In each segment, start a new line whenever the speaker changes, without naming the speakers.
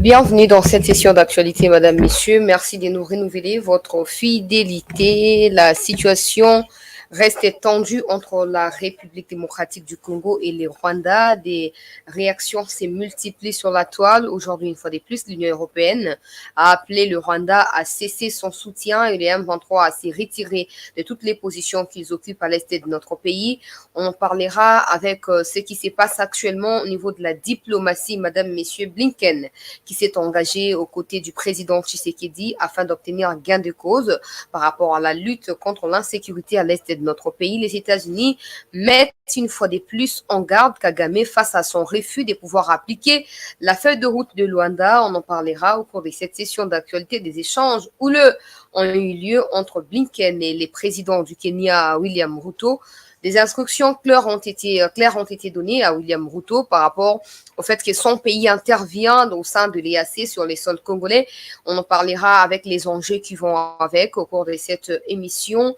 Bienvenue dans cette session d'actualité, Madame, Messieurs. Merci de nous renouveler votre fidélité. La situation reste tendue entre la République démocratique du Congo et le Rwanda. Des réactions se multiplient sur la toile. Aujourd'hui, une fois de plus, l'Union européenne a appelé le Rwanda à cesser son soutien et les M23 à se retirer de toutes les positions qu'ils occupent à l'est de notre pays. On en parlera avec ce qui se passe actuellement au niveau de la diplomatie, Madame, Messieurs. Blinken, qui s'est engagé aux côtés du président Tshisekedi afin d'obtenir un gain de cause par rapport à la lutte contre l'insécurité à l'est de notre pays. Les États-Unis mettent une fois de plus en garde Kagame face à son refus de pouvoir appliquer la feuille de route de Luanda. On en parlera au cours de cette session d'actualité. Des échanges houleux ont eu lieu entre Blinken et les présidents du Kenya, William Ruto. Des instructions claires ont été données à William Ruto par rapport au fait que son pays intervient au sein de l'EAC sur les sols congolais. On en parlera avec les enjeux qui vont avec au cours de cette émission.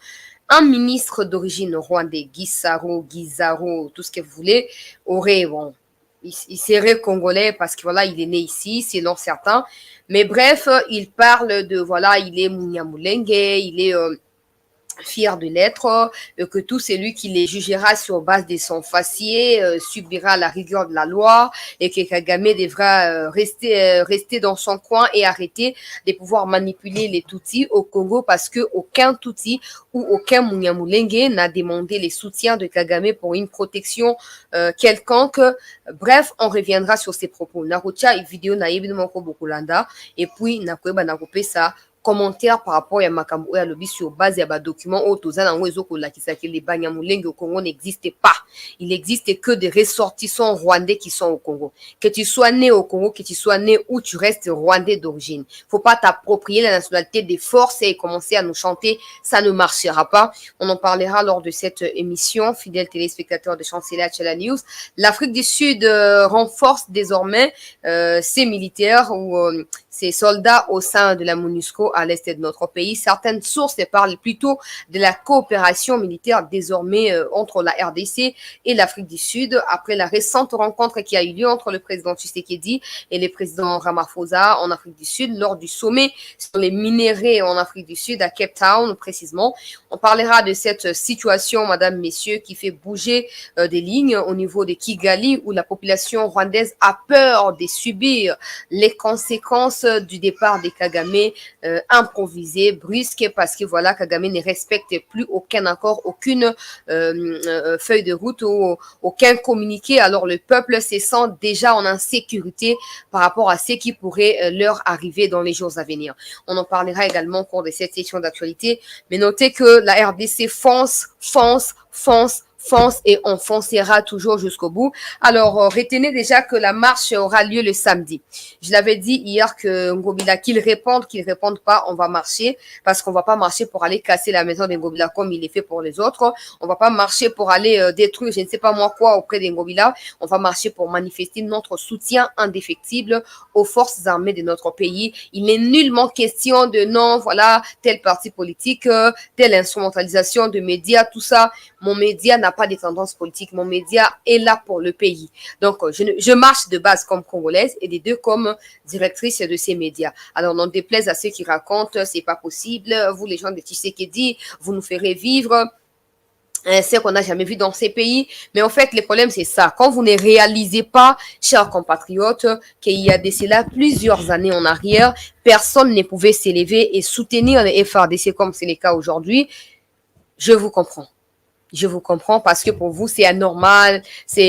Un ministre d'origine rwandais, Gisaro, tout ce que vous voulez, il serait congolais parce que voilà, il est né ici, selon certains. Mais bref, il parle de, voilà, il est Munyamulenge, il est fier de l'être, que tout celui qui les jugera sur base de son faciès subira la rigueur de la loi et que Kagame devra rester dans son coin et arrêter de pouvoir manipuler les Tutsis au Congo parce que aucun Tutsi ou aucun Munyamulenge n'a demandé les soutiens de Kagame pour une protection quelconque. Bref, on reviendra sur ces propos. Narucha vidéo na évidemment Bokulanda et puis nakoeba nakope ça commentaire par rapport à makambo ya lobby sur base ya ba document au tozana ngwezo ko lakisa que les Banyamulenge au Congo n'existe pas. Il n'existe que des ressortissants rwandais qui sont au Congo. Que tu sois né au Congo, que tu sois né où tu restes rwandais d'origine. Faut pas t'approprier la nationalité des forces et commencer à nous chanter, ça ne marchera pas. On en parlera lors de cette émission, fidèles téléspectateurs de Chancelier Chela News. L'Afrique du Sud renforce désormais ses militaires ou ses soldats au sein de la MONUSCO à l'est de notre pays. Certaines sources parlent plutôt de la coopération militaire désormais entre la RDC et l'Afrique du Sud après la récente rencontre qui a eu lieu entre le président Tshisekedi et le président Ramaphosa en Afrique du Sud lors du sommet sur les minéraux en Afrique du Sud à Cape Town précisément. On parlera de cette situation, madame, messieurs, qui fait bouger des lignes au niveau de Kigali où la population rwandaise a peur de subir les conséquences du départ de Kagame improvisé, brusque, parce que voilà, Kagame ne respecte plus aucun accord, aucune feuille de route ou aucun communiqué. Alors le peuple se sent déjà en insécurité par rapport à ce qui pourrait leur arriver dans les jours à venir. On en parlera également au cours de cette session d'actualité, mais notez que la RDC fonce et on foncera toujours jusqu'au bout. Alors, retenez déjà que la marche aura lieu le samedi. Je l'avais dit hier que Ngobila, qu'ils répondent pas, on va marcher parce qu'on va pas marcher pour aller casser la maison de Ngobila comme il est fait pour les autres. On va pas marcher pour aller détruire je ne sais pas moi quoi auprès de Ngobila. On va marcher pour manifester notre soutien indéfectible aux forces armées de notre pays. Il n'est nullement question de non, voilà, tel parti politique, telle instrumentalisation de médias, tout ça. Mon média n'a pas de tendance politique. Mon média est là pour le pays. Donc, je marche de base comme congolaise et des deux comme directrice de ces médias. Alors, n'en déplaise à ceux qui racontent, c'est pas possible. Vous, les gens de Tshisekedi, vous nous ferez vivre ce qu'on n'a jamais vu dans ces pays. Mais en fait, le problème, c'est ça. Quand vous ne réalisez pas, chers compatriotes, qu'il y a de cela plusieurs années en arrière, personne ne pouvait s'élever et soutenir les FRDC comme c'est le cas aujourd'hui. Je vous comprends. Je vous comprends parce que pour vous, c'est anormal, ça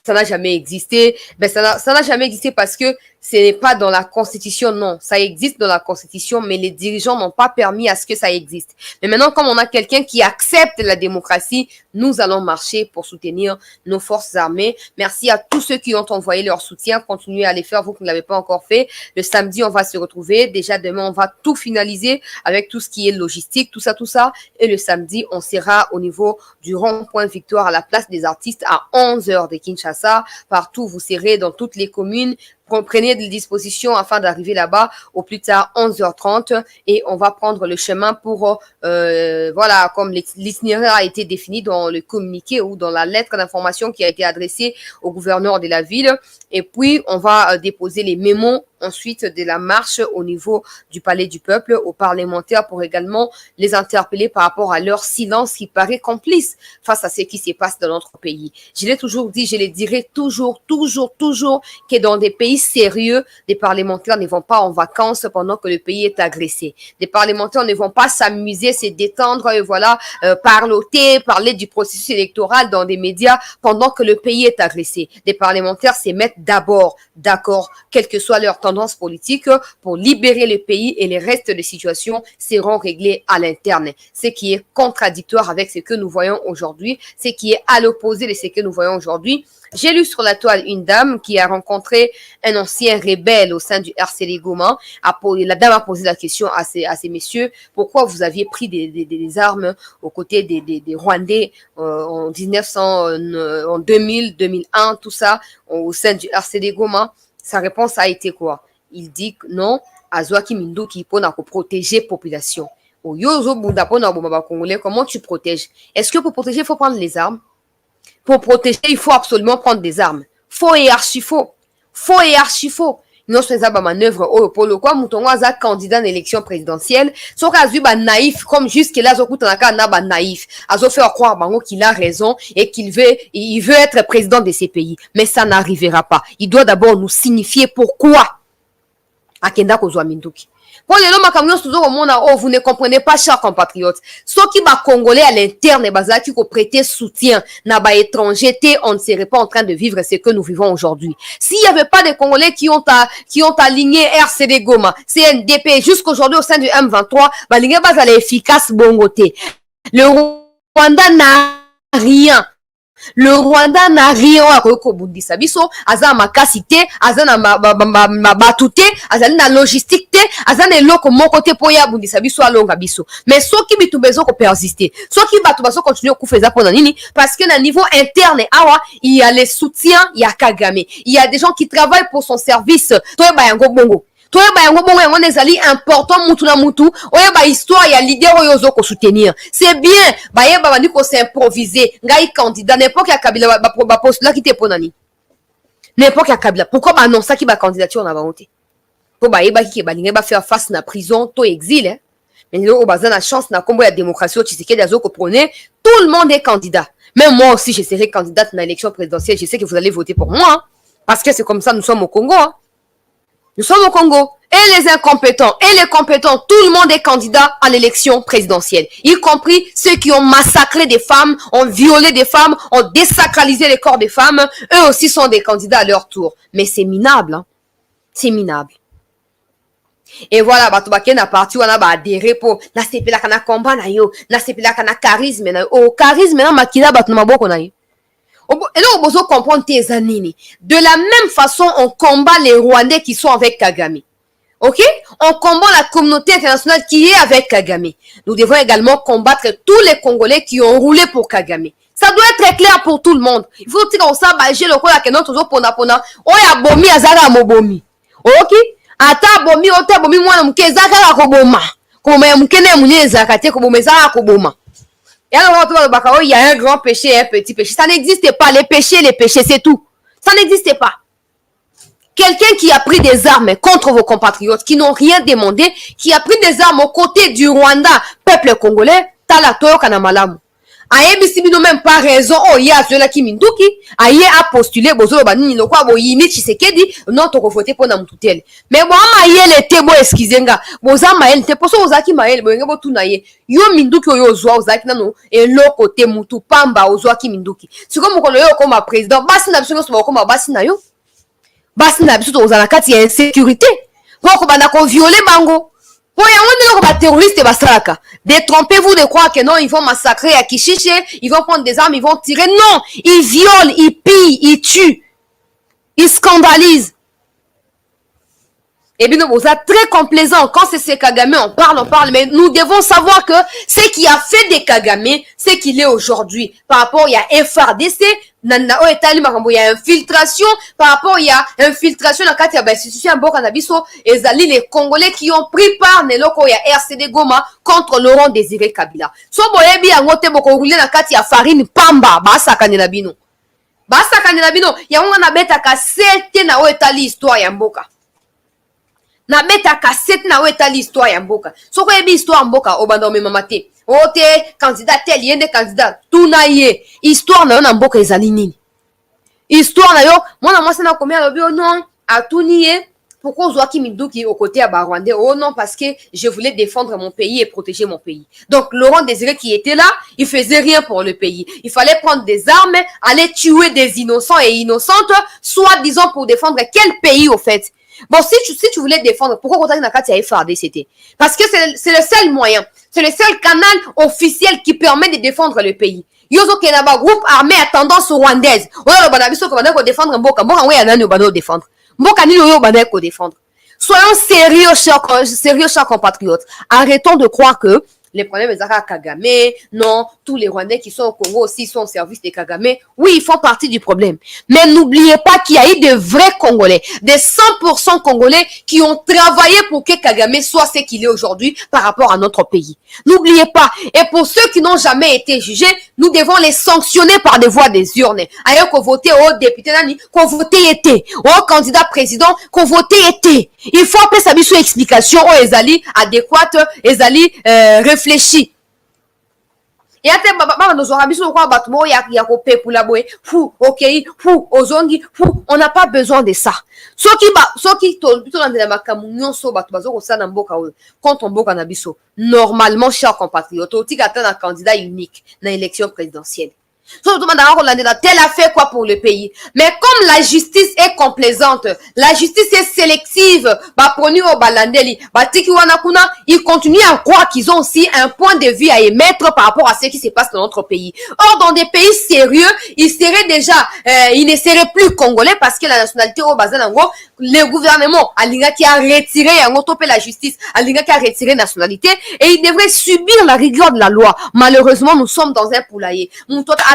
n'a jamais existé. Ben, ça n'a jamais existé parce que ce n'est pas dans la Constitution, non. Ça existe dans la Constitution, mais les dirigeants n'ont pas permis à ce que ça existe. Mais maintenant, comme on a quelqu'un qui accepte la démocratie, nous allons marcher pour soutenir nos forces armées. Merci à tous ceux qui ont envoyé leur soutien. Continuez à les faire, vous qui ne l'avez pas encore fait. Le samedi, on va se retrouver. Déjà, demain, on va tout finaliser avec tout ce qui est logistique, tout ça. Et le samedi, on sera au niveau du rond-point Victoire à la place des artistes à 11h de Kinshasa. Partout, vous serez dans toutes les communes. Prenez des dispositions afin d'arriver là-bas au plus tard 11h30 et on va prendre le chemin pour, voilà, comme l'itinéraire a été défini dans le communiqué ou dans la lettre d'information qui a été adressée au gouverneur de la ville. Et puis, on va déposer les mémos ensuite de la marche au niveau du Palais du Peuple aux parlementaires pour également les interpeller par rapport à leur silence qui paraît complice face à ce qui se passe dans notre pays. Je l'ai toujours dit, je le dirai toujours, que dans des pays sérieux, des parlementaires ne vont pas en vacances pendant que le pays est agressé. Des parlementaires ne vont pas s'amuser, se détendre et voilà, parler du processus électoral dans des médias pendant que le pays est agressé. Des parlementaires se mettent d'abord d'accord, quelle que soit leur tendance politique, pour libérer le pays et les restes des situations seront réglés à l'interne. Ce qui est contradictoire avec ce que nous voyons aujourd'hui, ce qui est à l'opposé de ce que nous voyons aujourd'hui. J'ai lu sur la toile une dame qui a rencontré un ancien rebelle au sein du RCD Goma. La dame a posé la question à ces messieurs, pourquoi vous aviez pris des armes aux côtés des Rwandais en 2000, 2001, tout ça, au sein du RCD Goma. Sa réponse a été quoi? Il dit que non, Azwaki Minduki pour protéger la population. Comment tu protèges? Est-ce que pour protéger, il faut prendre les armes? Pour protéger, il faut absolument prendre des armes. Faux et archi faux. Faux et archi faux. Nous faisons des manœuvres pour le quoi moutongo aza candidat à l'élection présidentielle. Sauf qu'azu ba naïf comme jusque-là zokutanaka na ba naïf. Azo faire croire bango qu'il a raison et qu'il veut être président de ces pays. Mais ça n'arrivera pas. Il doit d'abord nous signifier pourquoi. Akenda kozwa Minduki. Pour les hommes, vous ne comprenez pas, chers compatriotes. Ceux qui va congolais à l'interne, qui ont prêté soutien, n'a pas étranger, on ne serait pas en train de vivre ce que nous vivons aujourd'hui. S'il n'y avait pas de Congolais qui ont aligné RCD Goma, CNDP, jusqu'aujourd'hui au sein du M23, l'ingé bas à efficace bongoté. Le Rwanda n'a rien. Le Rwanda n'a rien à rekobundisa biso, aza makasite, aza na batute, aza na logistique te, aza na eloko moko te po ya bundisa biso alonga biso. Mais soki bitu bezo ko persister, soki batu baso continuer kufeza pona nini parce que na niveau interne awa, il y a les soutiens, il y a Kagame. Il y a des gens qui travaillent pour son service. Toyeba yango bongo. Toyeba yango bongo yango nezali important mutu na mutu, oyeba histoire ya leader oyo zo ko soutenir. C'est bien, bayeba bandi ko s'improviser, ngai candidat n'importe ya Kabila ba postulat qui te ponani. N'importe ya Kabila. Pourquoi ba annoncer qui ba candidature na ba honte? Pour bayeba ki ba linga ba faire face na prison, to exil hein. Mais là, on a la chance na combo la démocratie au Tshisekedi azo ko prôner, tout le monde est candidat. Même moi aussi je serai candidate dans l'élection présidentielle, je sais que vous allez voter pour moi hein, parce que c'est comme ça nous sommes au Congo hein. Nous sommes au Congo. Et les incompétents, et les compétents, tout le monde est candidat à l'élection présidentielle. Y compris ceux qui ont massacré des femmes, ont violé des femmes, ont désacralisé les corps des femmes. Eux aussi sont des candidats à leur tour. Mais c'est minable. Hein? C'est minable. Et voilà, Batoubaké n'a parti, on a adhéré pour na sepela kana combat na yo, na sepela kana charisme na yo. Oh, charisme na makila batnumaboko na yo. Et là, on peut comprendre tes années. De la même façon, on combat les Rwandais qui sont avec Kagame. Ok? On combat la communauté internationale qui est avec Kagame. Nous devons également combattre tous les Congolais qui ont roulé pour Kagame. Ça doit être clair pour tout le monde. Il faut dire qu'on s'abager le quoi que notre pona. Oya bomi azara mobomi. Ok? Ata bomi ota bomi mwana mkezaka koboma. Koma mkene muneza kate kobomeza koboma. Et alors, il y a un grand péché et un petit péché. Ça n'existe pas. Les péchés, c'est tout. Ça n'existe pas. Quelqu'un qui a pris des armes contre vos compatriotes, qui n'ont rien demandé, qui a pris des armes aux côtés du Rwanda, peuple congolais, t'as toyo kanamalamu. Aye bisibino même pas raison, oh ya cela qui Minduki, aye a postulé, bozolo banini no kwa bo yimi Tshisekedi, non to voter pour na mututele. Mais bon aye le tebo excusenga, boza mael te poso ozaki mael bo ngebo tunaye. Yo Minduki oyo ozwa ozaki nano e loko te mutu pamba ozwa ki Minduki. Siko mokolo yo comme président, basi na biso so comme basi na yo. Basi na biso to ozala kati ya insécurité. Poko bana ko violer bango. Détrompez-vous de croire que non, ils vont massacrer à Kishiche, ils vont prendre des armes, ils vont tirer. Non, ils violent, ils pillent, ils tuent, ils scandalisent. Et bien, vous êtes très complaisant. Quand c'est Kagame, on parle, mais nous devons savoir que ce qui a fait des Kagame, c'est qu'il est aujourd'hui. Par rapport, il y a FRDC, il y a infiltration, par rapport, il y a infiltration dans la institution et les Congolais qui ont pris part, il y a RCD Goma contre Laurent Désiré Kabila. So, il y a la farine pamba, basa kanela bino. Basa kanela bino, il y a un abeta ka 7 na o etali histoire ya mboka. Na beta cassette na weta l'histoire ya mboka. Soko yebi histoire mboka obanda me mamate. Ote candidat tel yende candidat tout na ye. Histoire na yo na mboka ezali nini? Histoire na yo mwana mwasi na komia lobi non atuni ye. Pourquoi Ozwaki Minduki au côté à Rwandais? Oh non, parce que je voulais défendre mon pays et protéger mon pays. Donc, Laurent Désiré qui était là, il faisait rien pour le pays. Il fallait prendre des armes, aller tuer des innocents et innocentes, soit disant pour défendre quel pays au fait. Bon, si tu voulais défendre, pourquoi Kotaki Nakati a FARD c'était? Parce que c'est le seul moyen, c'est le seul canal officiel qui permet de défendre le pays. Yozo Kenaba, groupe armé à tendance rwandaise. Oh, le Banabiso, qu'on va défendre Mboka. Mboka, oui, il y a un défendre. Mboka ni yoyo bandeko défendre. Soyons sérieux, chers compatriotes. Arrêtons de croire que les problèmes des Zara Kagame, non, tous les Rwandais qui sont au Congo aussi sont au service des Kagame. Oui, ils font partie du problème. Mais n'oubliez pas qu'il y a eu de vrais Congolais, des 100% Congolais qui ont travaillé pour que Kagame soit ce qu'il est aujourd'hui par rapport à notre pays. N'oubliez pas. Et pour ceux qui n'ont jamais été jugés, nous devons les sanctionner par des voies des urnes. Ailleurs qu'on votait aux députés, qu'on votait été, aux candidats présidents, qu'on votait été. Il faut appeler sa mission explication aux Ezali adéquate, Ezali réfléchi. Et après, on n'a pas besoin de ça. Normalement, chers compatriotes, on a un candidat unique dans l'élection présidentielle. Elle a fait quoi pour le pays? Mais comme la justice est complaisante, la justice est sélective, ils continuent à croire qu'ils ont aussi un point de vue à émettre par rapport à ce qui se passe dans notre pays. Or, dans des pays sérieux, ils seraient déjà, ils ne seraient plus congolais parce que la nationalité au Bazanango, le gouvernement, Alinga qui a retiré, la justice, Alinga qui a retiré nationalité, et ils devraient subir la rigueur de la loi. Malheureusement, nous sommes dans un poulailler.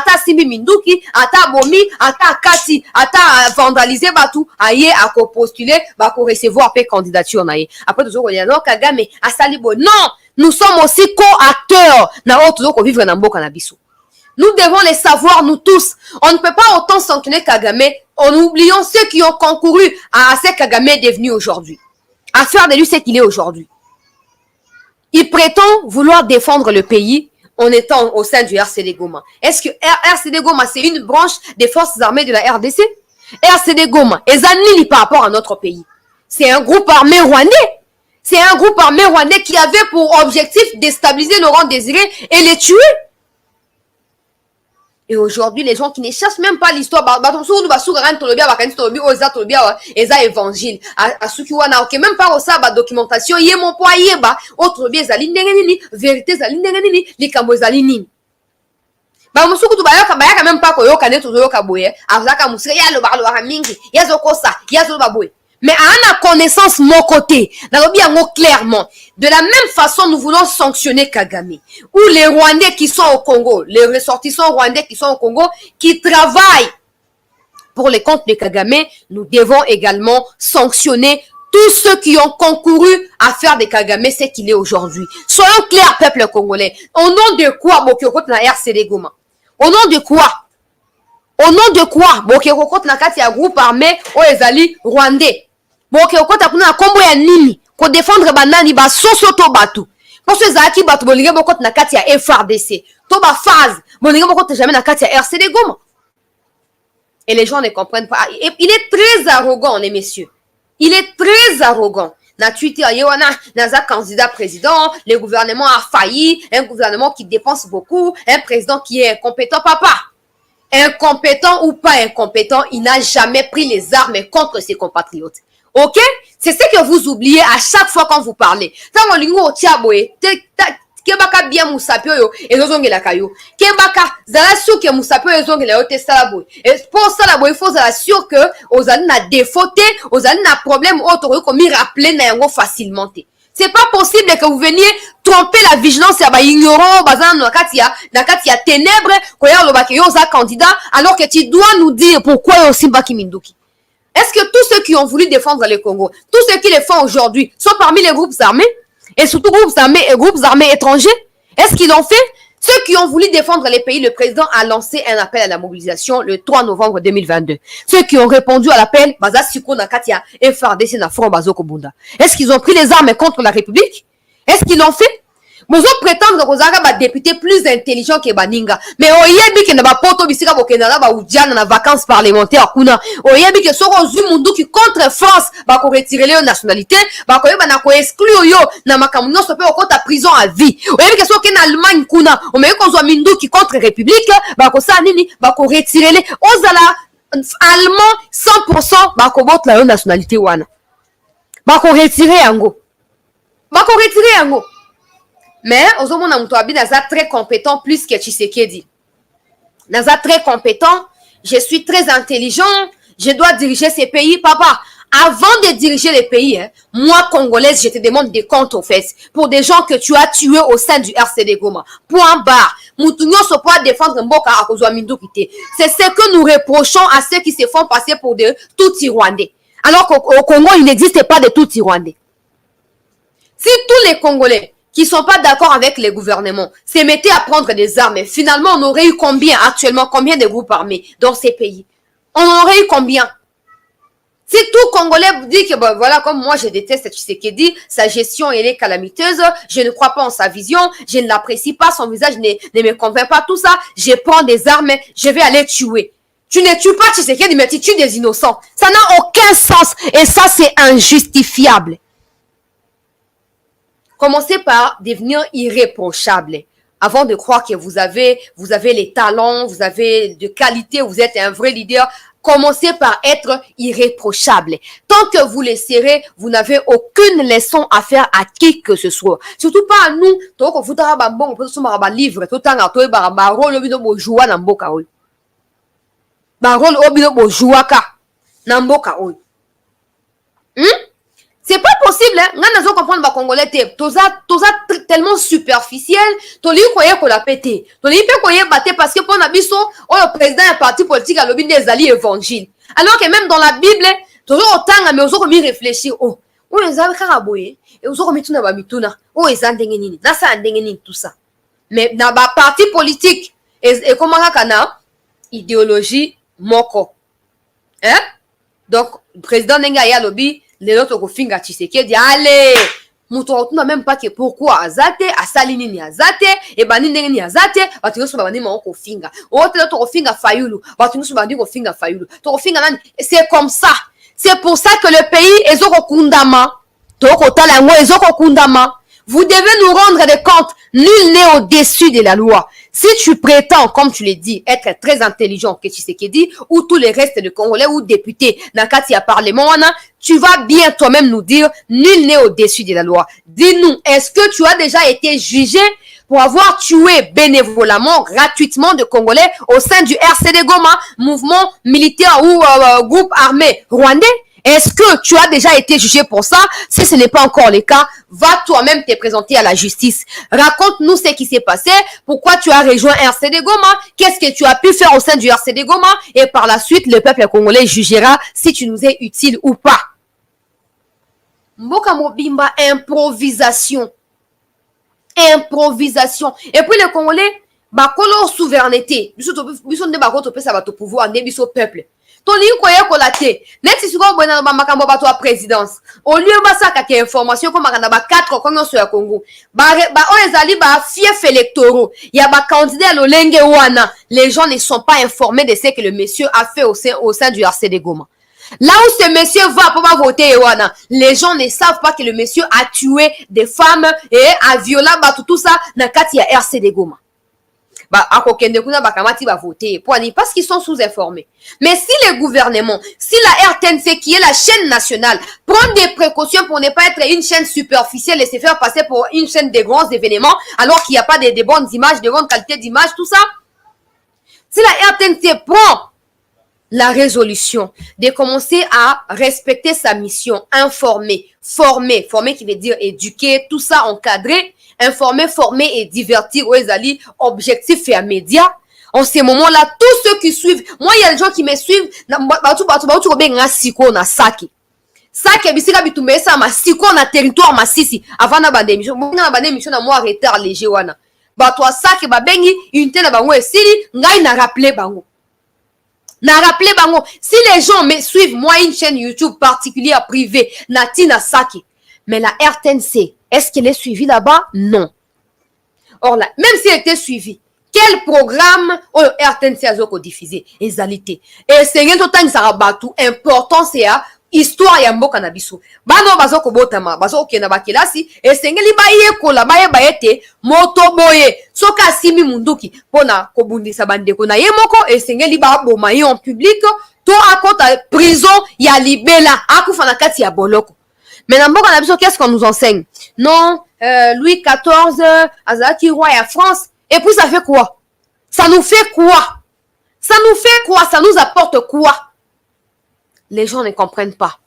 Ata Simbi Minduki, ata Bomi, ata Kati, ata vandaliser batou, aye à postuler, ba ko recevoir pe candidature naye. Après toujours on dit non Kagame a salibo. Non, nous sommes aussi co-acteurs na toujours ko vivre na mboka na biso. Nous devons les savoir nous tous. On ne peut pas autant sanctionner Kagame en oubliant ceux qui ont concouru à ce Kagame est devenu aujourd'hui. À faire de lui ce qu'il est aujourd'hui. Il prétend vouloir défendre le pays en étant au sein du RCD Goma. Est-ce que RCD Goma, c'est une branche des forces armées de la RDC? RCD Goma, Ezanili par rapport à notre pays. C'est un groupe armé rwandais. C'est un groupe armé rwandais qui avait pour objectif de déstabiliser Laurent Désiré et les tuer. Et aujourd'hui, les gens qui ne cherchent même pas l'histoire, évangile, même pas ça, documentation, mon poids, autre bien, vérité, même pas mais à la connaissance mon côté, clairement, de la même façon nous voulons sanctionner Kagame, ou les Rwandais qui sont au Congo, les ressortissants rwandais qui sont au Congo, qui travaillent pour les comptes de Kagame, nous devons également sanctionner tous ceux qui ont concouru à faire de Kagame ce qu'il est aujourd'hui. Soyons clairs, peuple congolais. Au nom de quoi Bokiokot na RCD Goma? Au nom de quoi? Au nom de quoi Bokiokot na kati ya groupe armé o ezali rwandais? Bokiokot akuna kombo ya nini? Ko défendre banani ba soso to batu. Parce que zaki batu bolinga bokot na kati ya FRDC. To ba phase bolinga bokot jamais na kati ya RCD Goma. Et les gens ne comprennent pas. Il est très arrogant, les messieurs. Il est très arrogant. Na Twitter, naza candidat président, le gouvernement a failli, un gouvernement qui dépense beaucoup, un président qui est incompétent, papa. Incompétent ou pas incompétent, il n'a jamais pris les armes contre ses compatriotes. Ok? C'est ce que vous oubliez à chaque fois quand vous parlez. Kebaka bien musapio yo ezongela kayo kebaka zala sûr que musapio ezongela yo testala boy et pour ça la boy il faut zala sûr que ozali na défaut ozali na problème autre ko mi rappeler na yango facilement. C'est pas possible que vous veniez tromper la vigilance ya ba ignorant bazana na kati ya ténèbres ko ya lobaki yo za candidat alors que tu dois nous dire pourquoi yo Simbaki Minduki. Est-ce que tous ceux qui ont voulu défendre le Congo, tous ceux qui le font aujourd'hui sont parmi les groupes armés? Et surtout groupes armés étrangers? Est-ce qu'ils l'ont fait? Ceux qui ont voulu défendre les pays, le président a lancé un appel à la mobilisation le 3 novembre 2022. Ceux qui ont répondu à l'appel, est-ce qu'ils ont pris les armes contre la République? Est-ce qu'ils l'ont fait? Vous prétendre que vous avez des députés plus intelligents que Baninga. Mais au yebi que n'a poto bisika bokena ba udiana na vacances parlementaires kuna. Au yebi que soko zumundu qui contre France ba ko retirer les nationalités, ba ko yeba na ko exclure yo na makamuno so pe okota prison à vie. Au yebi que soko na Allemagne kuna, o me ko zo mindu qui contre République, ba ko sa nini ba ko retirer les ozala allemand 100% ba ko bot la nationalité wana. Ba ko retirer yango. Ba ko retirer yango. Mais, Ozomona Moutoabi Naza très compétent plus que Tshisekedi. Naza très compétent, je suis très intelligent, je dois diriger ces pays. Papa, avant de diriger les pays, moi, Congolaise, je te demande des comptes aux fesses pour des gens que tu as tués au sein du RCD Goma. Point barre. Moutounio se peut défendre Mboka à Kozouamindou Kité. C'est ce que nous reprochons à ceux qui se font passer pour de tout Rwandais. Alors qu'au Congo, il n'existe pas de tout Rwandais. Si tous les Congolais qui ne sont pas d'accord avec les gouvernements se mettaient à prendre des armes, et finalement, on aurait eu combien actuellement, combien de groupes armés dans ces pays? On aurait eu combien? Si tout Congolais dit que, bon, voilà, comme moi, je déteste Tshisekedi, sa gestion, elle est calamiteuse, je ne crois pas en sa vision, je ne l'apprécie pas, son visage ne me convainc pas, tout ça, je prends des armes, je vais aller tuer. Tu ne tues pas Tshisekedi, mais tu tues des innocents. Ça n'a aucun sens, et ça, c'est injustifiable. Commencez par devenir irréprochable. Avant de croire que vous avez les talents, vous avez de qualité, vous êtes un vrai leader, commencez par être irréprochable. Tant que vous le serez, vous n'avez aucune leçon à faire à qui que ce soit. Surtout pas à nous. Tant que vous avez bon, vous avez un livre, tout le temps, vous avez un rôle, vous avez joué dans mboka oyo. Ba rôle, vous avez joué dans mboka oyo. C'est pas possible, hein. Nga nazo comprendre ba Congolais te. Toza tellement superficiel. Toli koye ko la pété. Toli pe koye baté parce que pour na biso, le président un parti politique a lobby des alliés évangiles. Alors que même dans la Bible, toujours autant mais ozo komi réfléchir. Oh, on les a karaboye et ozo komi tuna ba mituna. Oh, ils ndenge nini. Na sa ndenge nini tout ça. Mais dans ba parti politique et comment kana idéologie moko. Hein? Donc, président Nenga ya lobby les autres kofinga Tshisekedi allez muto otuna même pas que pourquoi azate asali nini azate et bani ndenge ni azate batingo so bani ma kofinga ote to kofinga fayulu batingo so bani kofinga fayulu to kofinga nani. C'est comme ça. C'est pour ça que le pays ezoko kundama to kotala ngo ezoko kundama. Vous devez nous rendre des comptes. Nul n'est au-dessus de la loi. Si tu prétends, comme tu l'as dit, être très intelligent que Tshisekedi ou tous les restes de Congolais ou députés Nakati à Parlement, tu vas bien toi-même nous dire nul n'est au-dessus de la loi. Dis-nous, est-ce que tu as déjà été jugé pour avoir tué bénévolement, gratuitement de Congolais au sein du RCD Goma, mouvement militaire ou groupe armé rwandais? Est-ce que tu as déjà été jugé pour ça? Si ce n'est pas encore le cas, va toi-même te présenter à la justice. Raconte-nous ce qui s'est passé, pourquoi tu as rejoint RCD Goma, qu'est-ce que tu as pu faire au sein du RCD Goma, et par la suite, le peuple congolais jugera si tu nous es utile ou pas. Mboka Mobimba, improvisation. Improvisation. Et puis les Congolais, bakolo souveraineté. Biso ne bakoto pesa bato pouvoir, ne biso peuple. Toli koye kolate neti siko bwana ba makambo bato wa présidence au lieu basaka ke information comme makanda ba 4 konyoso ya Congo ba ezali ba fief électoraux ya ba candidat lolenge wana les gens ne sont pas informés de ce que le monsieur a fait au sein du RCD Goma. Là où ce monsieur va pour pas voter wana, les gens ne savent pas que le monsieur a tué des femmes et a violé tout ça na kati ya RCD Goma. Parce qu'ils sont sous-informés. Mais si les gouvernements, si la RTNC qui est la chaîne nationale prend des précautions pour ne pas être une chaîne superficielle et se faire passer pour une chaîne de grands événements alors qu'il n'y a pas de bonnes images, de bonnes qualités d'image, tout ça, si la RTNC prend la résolution de commencer à respecter sa mission, informer, former qui veut dire éduquer, tout ça encadrer, informer, former et divertir aux alliés, objectifs et à médias. En ce moment-là, tous ceux qui suivent, moi, il y a des gens qui me suivent, Saki bisika bitumesa ma siko na territoire masisi avant na bande émission na moi retard léger wana bato asake babengi unité na bango esili ngai na rappeler bango. Si les gens me suivent, moi, une chaîne YouTube particulière privée, Natina Saki, mais la RTNC, est-ce qu'elle est suivie là-bas? Non. Or là, même si elle était suivie, quel programme RTNC a diffusé? Exalité. Et c'est un total important, c'est histoire ya mboka na biso. Bano bazo ko botama, bazo okena bakilasi, esengeli baye kola baye bayete moto boye. Soka simi munduki pona ko bundisa bandeko na ye moko esengeli ba boma ye en public to akota prison ya libela akufa na kati ya boloko. Mais na mboka na biso qu'est-ce qu'on nous enseigne? Non, Louis XIV azaki roi ya France et puis ça fait quoi? Ça nous fait quoi? Ça nous fait quoi? Ça nous apporte quoi? Les gens ne comprennent pas.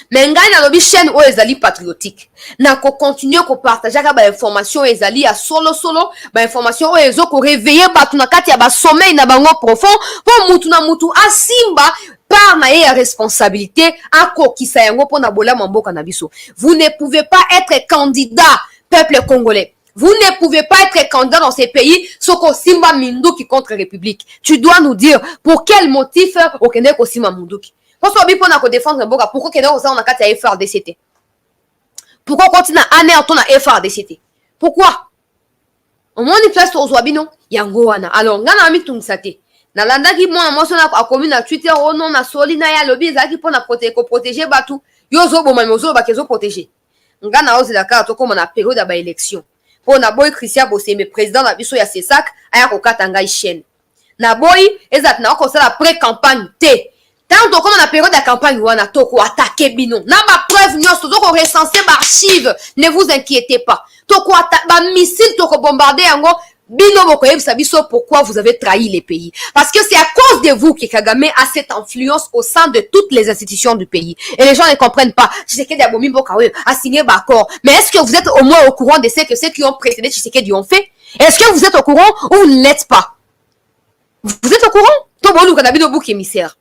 Mais ngai na lobi chaîne o ezali patriotique. Na ko continuer ko partager ka ba information ezali ya solo ba information o ezo ko réveiller batu na kati ya ba sommeil na bango profond po mutu na mutu asimba par na ye ya responsabilité ako kisa yango pona bola mboka na biso. Vous ne pouvez pas être candidat peuple congolais. Vous ne pouvez pas être candidat dans ces pays, soko simba minduki contre République. Tu dois nous dire pour quel motif okende ko simba minduki. Parce que on a défendre mboka, pourquoi kende ko ça on a kati ya FRDCT? Pourquoi continue à aner ton FRDCT? Pourquoi? Au moins une place aux wabino yango wana. Alors ngana mi tungsate. Na landaki moi sona a commune na Twitter o non na solina ya lobby zaki pona protéger batu. Yo zo boma mozo ba kezo protéger. Ngana ozi la carte comme on a période ba élection. Po na boy Christian Bossé président na biso ya CESAC aya ko katanga chaîne. Na boy ezat na ko sala pré-campagne té. Tant comme on a période de campagne wana toko attaquer bino. Na ba preuve nyonso toko recenser ba archive. Ne vous inquiétez pas. Toko ba missile toko bombarder yango bino boko yebisa biso pourquoi vous avez trahi les pays. Parce que c'est à cause de vous que Kagame a cette influence au sein de toutes les institutions du pays. Et les gens ne comprennent pas. Tshisekedi a bomi mboka a signé d'accord. Mais est-ce que vous êtes au moins au courant de ce que ceux qui ont précédé Tshisekedi ont fait? Est-ce que vous êtes au courant ou vous ne l'êtes pas? Vous êtes au courant? Tobo kanabino bouc émissaire.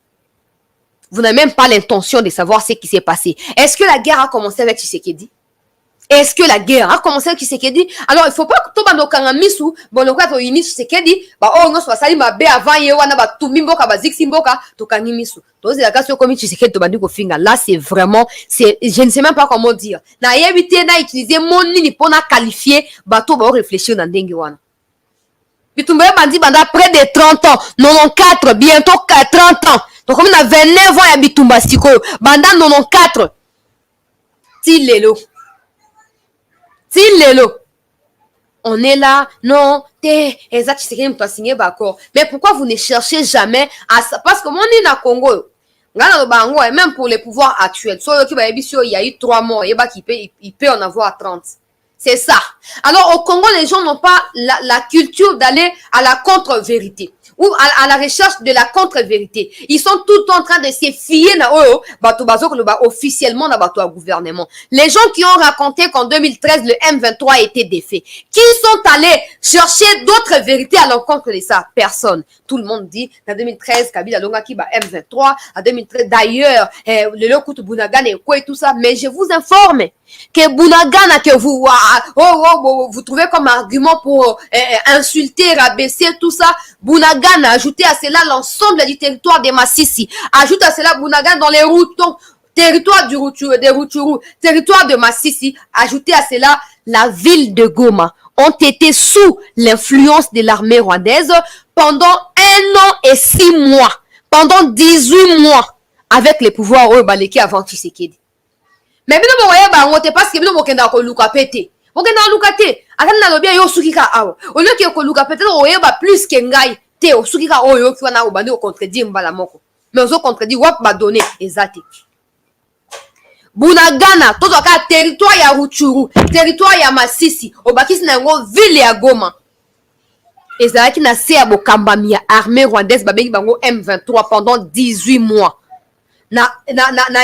Vous n'avez même pas l'intention de savoir ce qui s'est passé. Est-ce que la guerre a commencé avec Tshisekedi? Est-ce que la guerre a commencé avec Tshisekedi? Alors, il ne faut pas que tout le monde ait bon, le cas de Tshisekedi, oh, non, soit sali ma bé avant, yewana, ba, tout mimboka, ba, ziximboka, to kanimisu. Donc, la question comme Tshisekedi, to bandi ko finga. Là, c'est vraiment, je ne sais même pas comment dire. Na éviter, na utiliser mon ligne pour na qualifier, ba, to ba, réfléchir dans dengue wana. Bitumbe bandi banda près de 30 ans, 94, bientôt 30 ans. Donc, comme on a 29 ans, ya bitumba siko, banda 94. Tilelo. On est là, non, exact, Tshisekedi m'a signé d'accord. Mais pourquoi vous ne cherchez jamais à ça? Parce que mon est na Congo. Et même pour les pouvoirs actuels, il y a eu 3 morts, il peut en avoir 30. C'est ça. Alors au Congo, les gens n'ont pas la culture d'aller à la contre-vérité ou à la recherche de la contre-vérité. Ils sont tout le temps en train de se fier officiellement dans le gouvernement. Les gens qui ont raconté qu'en 2013, le M23 a été défait, qui sont allés chercher d'autres vérités à l'encontre de ça? Personne. Tout le monde dit, en 2013, Kabila Longaki ba M23, en 2013, d'ailleurs, le Lokutu Bunagana et quoi et tout ça, mais je vous informe que Bunagana que vous trouvez comme argument pour insulter, rabaisser tout ça, Bunagana, ajoutez à cela l'ensemble du territoire de Massissi, ajoute à cela Bunagana dans les routons, territoire du Rutshuru, territoire de Massissi, ajoutez à cela la ville de Goma, ont été sous l'influence de l'armée rwandaise pendant 1 an et 6 mois, pendant 18 mois, avec les pouvoirs Baleki avant Tshisekedi. Mais bino boye ba ngote parce que bino bokenda ko luka pete. Bokenda luka te. Akana na lobia yo sukika awa. Au lieu que ko luka pete oye ba plus que ngai te o sukika oyo ki wana obandi o contredire mbala moko. Mais ozo contredire wap ba donner ezate. Bunagana toto ka territoire ya Rutshuru, territoire ya Massissi, obakisi na ngo ville ya Goma. Ezalaki na se ya bokambami ya armée rwandaise babengi bango M23 pendant 18 mois. Na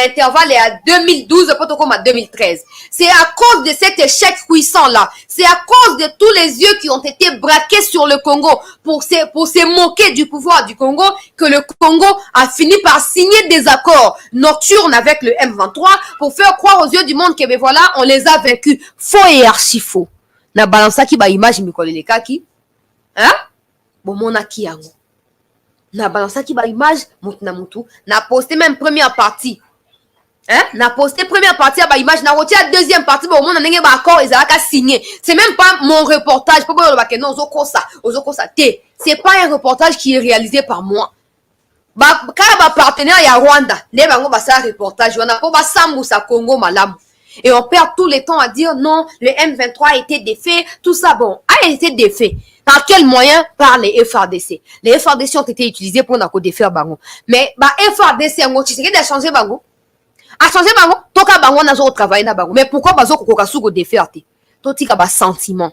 intervalle à 2012 comme à 2013. C'est à cause de cet échec puissant là, c'est à cause de tous les yeux qui ont été braqués sur le Congo pour se moquer du pouvoir du Congo que le Congo a fini par signer des accords nocturnes avec le M23 pour faire croire aux yeux du monde que ben voilà, on les a vaincus. Faux et archi faux. Na balança ki ba image mikolele kaki. Hein? Bon mona ki yango. Na balança ki ba image mutu na mutu. Na posté même première partie. Hein? Na posté première partie à ba image. Na retient deuxième partie. Bon mona nenge ba accord ils a signé. C'est même pas mon reportage. Pas que non ozoko ça. C'est pas un reportage qui est réalisé par moi. Quand ba partenaire ya Rwanda, ne bango ba ça reportage. On a pas ba sambu sa Congo malamu. Et on perd tout le temps à dire non, le M23 a été défait, tout ça, bon, a été défait. Par quel moyen? Par les FRDC. Les FRDC ont été utilisés pour nous défaire Bango. Mais, FRDC, tu sais qu'il a changé Bango. A changé Bango, toka Bango n'a pas travaillé na Bango. Mais pourquoi Bango Kokokasu défaire? Totika ba sentiment.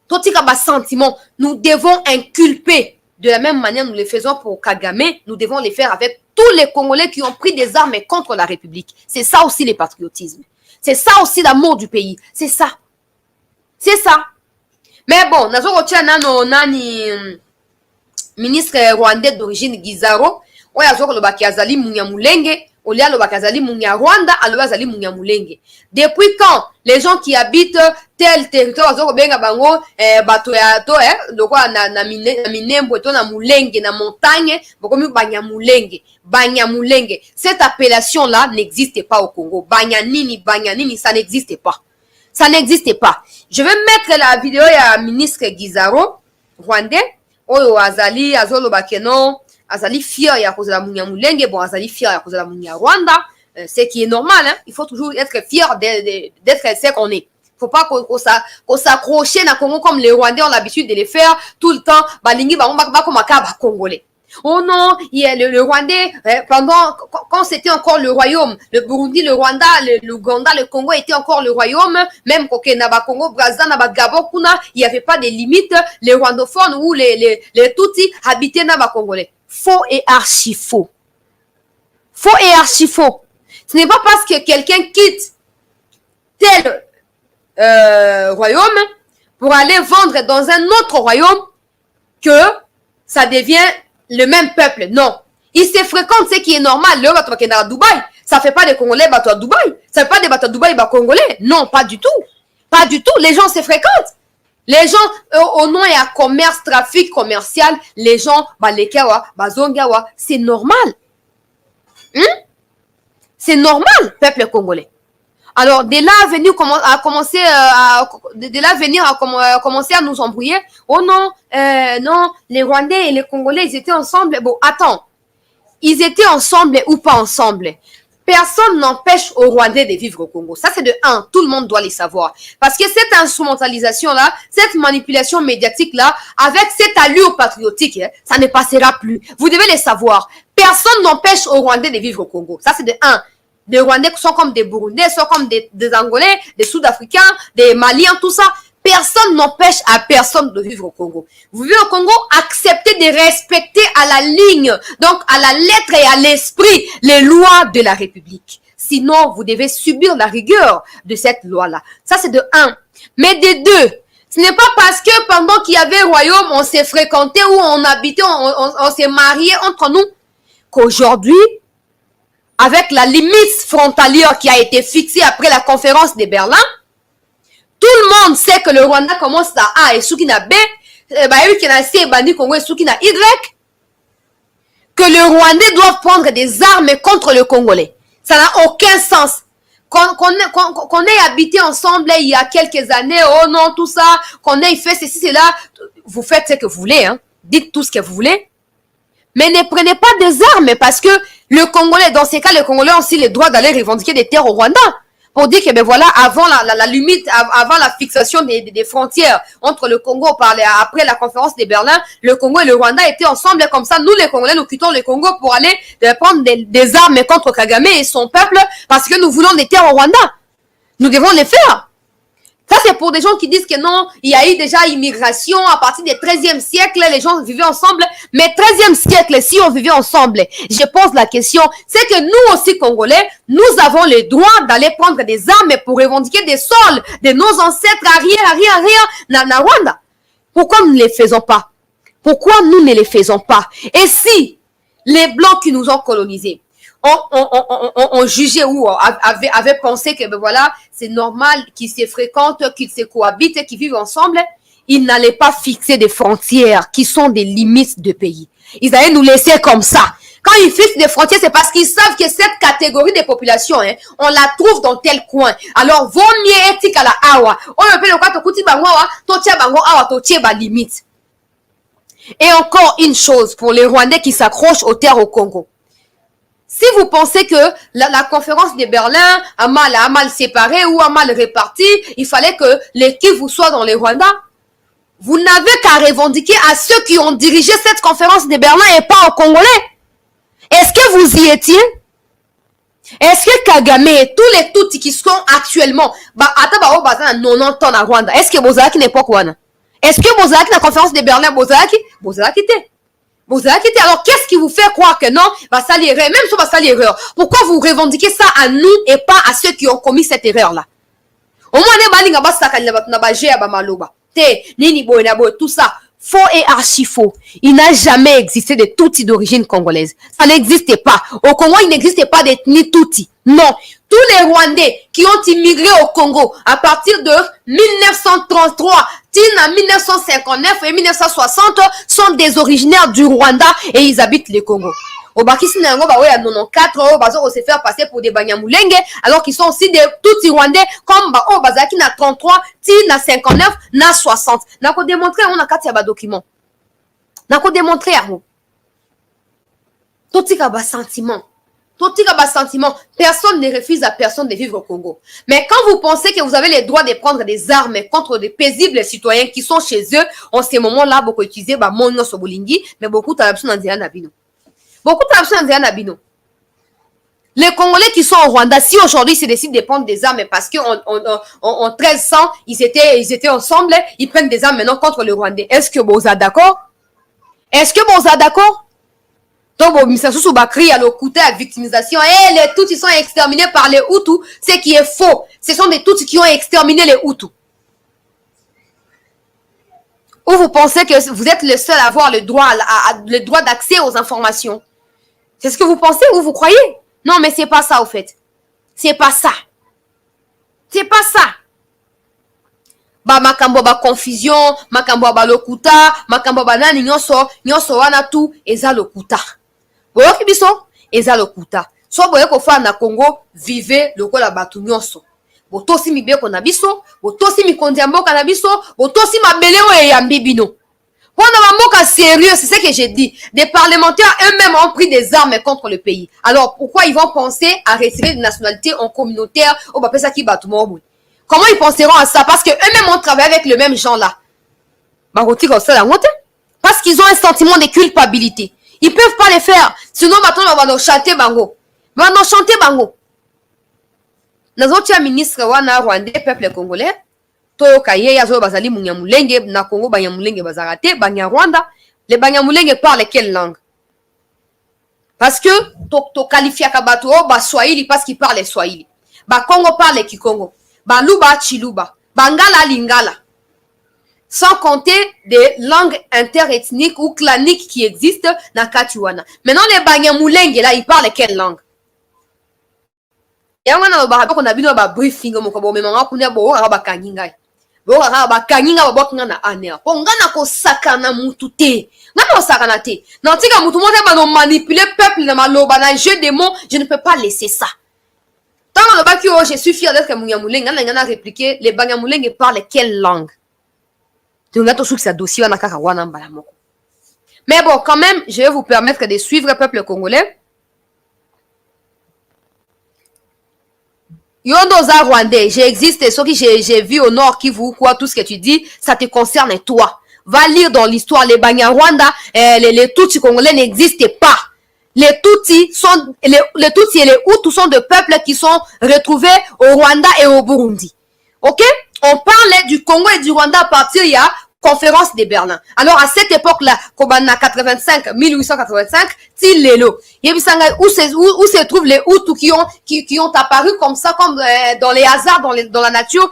Totika ba sentiment. Nous devons inculper. De la même manière, nous le faisons pour Kagame, nous devons le faire avec tous les Congolais qui ont pris des armes contre la République. C'est ça aussi le patriotisme. C'est ça aussi l'amour du pays. C'est ça. C'est ça. Mais bon, nazo kotia nano nani ministre rwandais d'origine Gizaro, oya zo koloba ki azali Munyamulenge, olia loba kazali Munyarwanda, aloba azali Munyamulenge. Depuis quand les gens qui habitent tel territoire zo kobenga bango bato ya to lokwa na minembo to na Mulenge na montagne, bokomi Banyamulenge. Banyamulenge. Cette appellation-là n'existe pas au Congo. Banyanini, ça n'existe pas. Ça n'existe pas. Je vais mettre la vidéo ya ministre Gizaro, rwandais, oyo azali azolo bakeno, azali fier ya kozala Munyamulenge, bon azali fier ya kozala Munyarwanda, ce qui est normal, hein. Il faut toujours être fier d'être ce qu'on est. Faut pas qu'on s'accroche na Congo comme les Rwandais ont l'habitude de le faire tout le temps. Balingi ba comme ba congolais. Oh non, il y a le Rwandais, quand c'était encore le royaume, le Burundi, le Rwanda, l'Ouganda, le Congo était encore le royaume, même qu'au Naba Congo, Brazza, Naba Gabon, Kuna, il n'y avait pas de limite, les rwandophones ou les Tutsis habitaient Naba Congolais. Faux et archi faux. Faux et archi faux. Ce n'est pas parce que quelqu'un quitte tel royaume pour aller vendre dans un autre royaume que ça devient le même peuple. Non. Ils se fréquentent, ce qui est normal. Le bateau qui est à Dubaï, ça fait pas des Congolais bateau à Dubaï. Ça fait pas des bateaux à Dubaï Congolais. Non, pas du tout. Pas du tout. Les gens se fréquentent. Les gens, au nom et à commerce, trafic commercial, les gens, les Kawa, Zongawa, c'est normal. C'est normal, peuple congolais. Alors, de là venir commencer à nous embrouiller. Oh non, non, les Rwandais et les Congolais, ils étaient ensemble. Bon, attends. Ils étaient ensemble ou pas ensemble. Personne n'empêche aux Rwandais de vivre au Congo. Ça, c'est de un. Tout le monde doit les savoir. Parce que cette instrumentalisation-là, cette manipulation médiatique-là, avec cette allure patriotique, ça ne passera plus. Vous devez les savoir. Personne n'empêche aux Rwandais de vivre au Congo. Ça, c'est de un. Les Rwandais sont comme des Burundais, sont comme des Angolais, des Sud-Africains, des Maliens, tout ça. Personne n'empêche à personne de vivre au Congo. Vous vivez au Congo, acceptez de respecter à la ligne, donc à la lettre et à l'esprit, les lois de la République. Sinon, vous devez subir la rigueur de cette loi-là. Ça, c'est de un. Mais de deux, ce n'est pas parce que pendant qu'il y avait royaume, on s'est fréquenté ou on habitait, on s'est marié entre nous, qu'aujourd'hui, avec la limite frontalière qui a été fixée après la conférence de Berlin, tout le monde sait que le Rwanda commence à A et Soukina B, Y, que le Rwandais doit prendre des armes contre le Congolais. Ça n'a aucun sens. Qu'on ait habité ensemble il y a quelques années, oh non, tout ça, qu'on ait fait ceci, cela, vous faites ce que vous voulez, hein. Dites tout ce que vous voulez. Mais ne prenez pas des armes parce que le Congolais, dans ces cas, les Congolais ont aussi le droit d'aller revendiquer des terres au Rwanda. Pour dire que, ben voilà, avant la limite, avant la fixation des frontières entre le Congo, après la conférence de Berlin, le Congo et le Rwanda étaient ensemble comme ça. Nous, les Congolais, nous quittons le Congo pour aller prendre des armes contre Kagame et son peuple parce que nous voulons des terres au Rwanda. Nous devons les faire. Ça, c'est pour des gens qui disent que non, il y a eu déjà immigration à partir du XIIIe siècle, les gens vivaient ensemble. Mais XIIIe siècle, si on vivait ensemble, je pose la question, c'est que nous aussi, Congolais, nous avons le droit d'aller prendre des armes pour revendiquer des sols de nos ancêtres na Rwanda. Pourquoi nous ne les faisons pas? Pourquoi nous ne les faisons pas? Et si les Blancs qui nous ont colonisés on jugeait ou avait pensé que ben voilà, c'est normal qu'ils se fréquentent, qu'ils se cohabitent, qu'ils vivent ensemble, ils n'allaient pas fixer des frontières qui sont des limites de pays. Ils allaient nous laisser comme ça. Quand ils fixent des frontières, c'est parce qu'ils savent que cette catégorie de population, hein, on la trouve dans tel coin. Alors, vaut mieux être à la awa. On appelle le quoi, to bango, to tia bango awa, to tia ba limite. Et encore une chose pour les Rwandais qui s'accrochent aux terres au Congo. Si vous pensez que la conférence de Berlin a mal séparé ou a mal réparti, il fallait que les Kivu soient dans les Rwandais, vous n'avez qu'à revendiquer à ceux qui ont dirigé cette conférence de Berlin et pas aux Congolais. Est-ce que vous y étiez? Est-ce que Kagame et tous les Tutsis qui sont actuellement, à 90 ans à Rwanda, est-ce que Bozaki n'est pas quoi? Est-ce que Bozaki, la conférence de Berlin, Bozaki était? Alors, qu'est-ce qui vous fait croire que non, ça l'erreur, même si ça l'erreur, pourquoi vous revendiquez ça à nous et pas à ceux qui ont commis cette erreur-là? Au moins, tout ça, faux et archi faux. Il n'a jamais existé de Tutsis d'origine congolaise. Ça n'existait pas. Au Congo, il n'existait pas d'ethnie Tutsi. Non. Tous les Rwandais qui ont immigré au Congo à partir de 1933, à 1959 et 1960 sont des originaires du Rwanda et ils habitent le Congo. Au Bakissi Nango, bah ouais, à 94, on se faire passer pour des Banyamulenge, alors qu'ils sont aussi des Tutsis Rwandais, comme bah, oh, Bazaki na 33, na 59, na 60. N'a qu'à démontrer, on a qu'à tirer document. N'a qu'à démontrer, tout ce sentiment. Personne ne refuse à personne de vivre au Congo. Mais quand vous pensez que vous avez le droit de prendre des armes contre des paisibles citoyens qui sont chez eux, en ces moments-là, beaucoup utilisent bah, Monyo Sobolingi, mais beaucoup de Nabino. Les Congolais qui sont au Rwanda, si aujourd'hui ils se décident de prendre des armes parce qu'en 1300, ils étaient ensemble, ils prennent des armes maintenant contre les Rwandais. Est-ce que vous êtes d'accord? Donc, sous Bakri, à l'Okuta, à victimisation, et les Tutsis sont exterminés par les Hutus, ce qui est faux. Ce sont des Tutsis qui ont exterminé les Hutus. Ou vous pensez que vous êtes le seul à avoir le droit d'accès aux informations? C'est ce que vous pensez ou vous croyez? Non, mais c'est pas ça, au fait. C'est pas ça. Ba makambo ba confusion, makambo ba lokuta, makambo ba nani nyonso wana tu eza lokuta. Boyoki biso eza lokuta. So boye ko fa na Congo, vive lokola batu nyonso. Botosi mibeko na biso, botosi mikondi ya mboka na biso, botosi mabele oyo eyambi bino. Sérieux, c'est ce que j'ai dit. Des parlementaires eux-mêmes ont pris des armes contre le pays. Alors, pourquoi ils vont penser à retirer des nationalités en communautaire au Bapesaki Batumobou? Comment ils penseront à ça? Parce que eux-mêmes ont travaillé avec le même genre-là. Parce qu'ils ont un sentiment de culpabilité. Ils peuvent pas le faire. Sinon, maintenant, on va chanter bango. Nazotia ministre wana Rwandais, peuple congolais. Toyoka ye yazo bazali munyamulenge na Congo banyamulenge bazarate banyarwanda. Les banyamulenge parlent quelle langue? Parce que to qualifia kabato ba Swahili parce qu'ils parlent Swahili. Ba Congo parle Kikongo. Ba Luba Chiluba. Bangala Lingala. Sans compter des langues interethniques ou claniques qui existent dans Katiwana. Maintenant les banyamulenge là ils parlent quelle langue? Yangwana ba ko na bino ba briefing mo ko bo memanga kunya bo ba kanginga. Bakanginga babokanga na aner. Pongana ko sakana mutu te. Ngana sakana te. Nantika mutu monte ba no manipuler peuple na maloba na jeu de mots, je ne peux pas laisser ça. Tant le baki oh, je suis fier d'être Munyamulenga, ngana répliquer les Banyamulenge parlent quelle langue? Tu ngato sou que ça dossier na kaka wana mbala moko. Mais bon, quand même, je vais vous permettre de suivre le peuple congolais. Yondoza Rwandais, j'existe, ce que j'ai vu au nord Kivu, quoi, tout ce que tu dis, ça te concerne toi. Va lire dans l'histoire, les Banyarwanda, les Tutsis congolais n'existent pas. Les Tutsis et les Hutus sont des peuples qui sont retrouvés au Rwanda et au Burundi. Ok? On parlait du Congo et du Rwanda à partir il y a conférence de Berlin. Alors à cette époque-là, comme en 1885, Tilelo, où se trouvent les Hutus qui ont apparu comme ça, comme dans les hasards, dans la nature.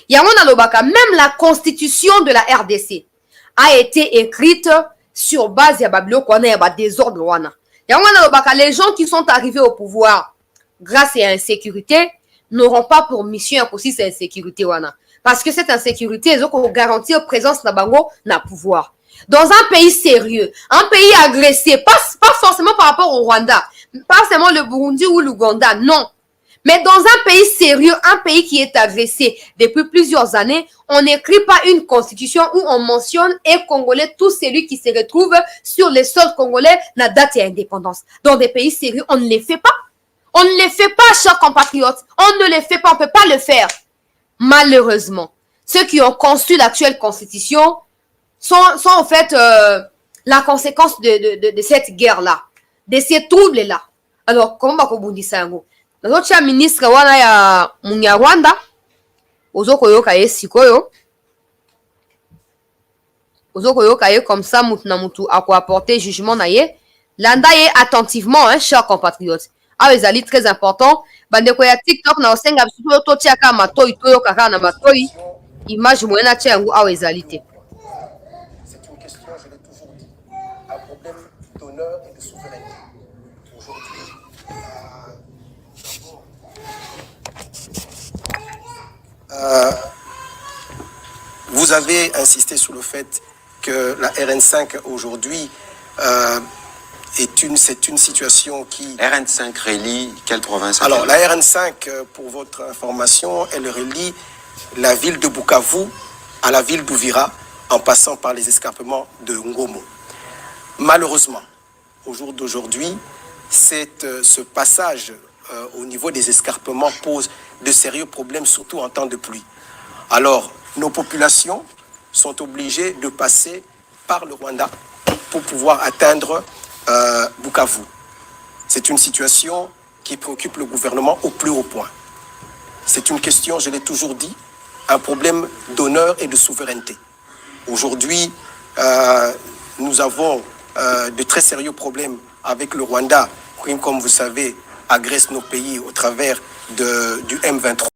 Même la constitution de la RDC a été écrite sur base ya babiloko wana ya désordre wana. Yango wana lobaka les gens qui sont arrivés au pouvoir grâce à l'insécurité n'auront pas pour mission aussi cette insécurité wana. Parce que cette insécurité, ils ont garanti présence na bango na pouvoir. Dans un pays sérieux, un pays agressé, pas forcément par rapport au Rwanda, pas seulement le Burundi ou l'Ouganda, non. Mais dans un pays sérieux, un pays qui est agressé depuis plusieurs années, on n'écrit pas une constitution où on mentionne et Congolais, tout celui qui se retrouve sur les sols congolais, la date et indépendance. Dans des pays sérieux, on ne les fait pas. On ne les fait pas, chers compatriotes. On ne les fait pas, on ne peut pas le faire. Malheureusement, ceux qui ont construit l'actuelle constitution sont en fait la conséquence de cette guerre-là, de ces troubles-là. Alors, comment va kobundisa yango? Nazotia ministre wana ya Munyarwanda, ozokoyoka ye sikoyo, ozokoyoka ye comme ça, mutu na mutu ako apporter jugement na ye, landa ye attentivement, hein, chers compatriotes. Ah, les alliés très important. Bandeko ya TikTok na osenga biso totia ka matoi toyo kaka na matoi. Image moyena tia yango awa ezalité.
C'est une question, je l'ai toujours dit, un problème d'honneur et de souveraineté. Aujourd'hui, vous avez insisté sur le fait que la RN5 aujourd'hui c'est une situation qui...
RN5 relie quelle province?
Alors, la RN5, pour votre information, elle relie la ville de Bukavu à la ville d'Uvira, en passant par les escarpements de Ngomo. Malheureusement, au jour d'aujourd'hui, ce passage au niveau des escarpements pose de sérieux problèmes, surtout en temps de pluie. Alors, nos populations sont obligées de passer par le Rwanda pour pouvoir atteindre Bukavu. C'est une situation qui préoccupe le gouvernement au plus haut point. C'est une question, je l'ai toujours dit, un problème d'honneur et de souveraineté. Aujourd'hui, nous avons de très sérieux problèmes avec le Rwanda, qui, comme vous savez, agresse nos pays au travers du M23.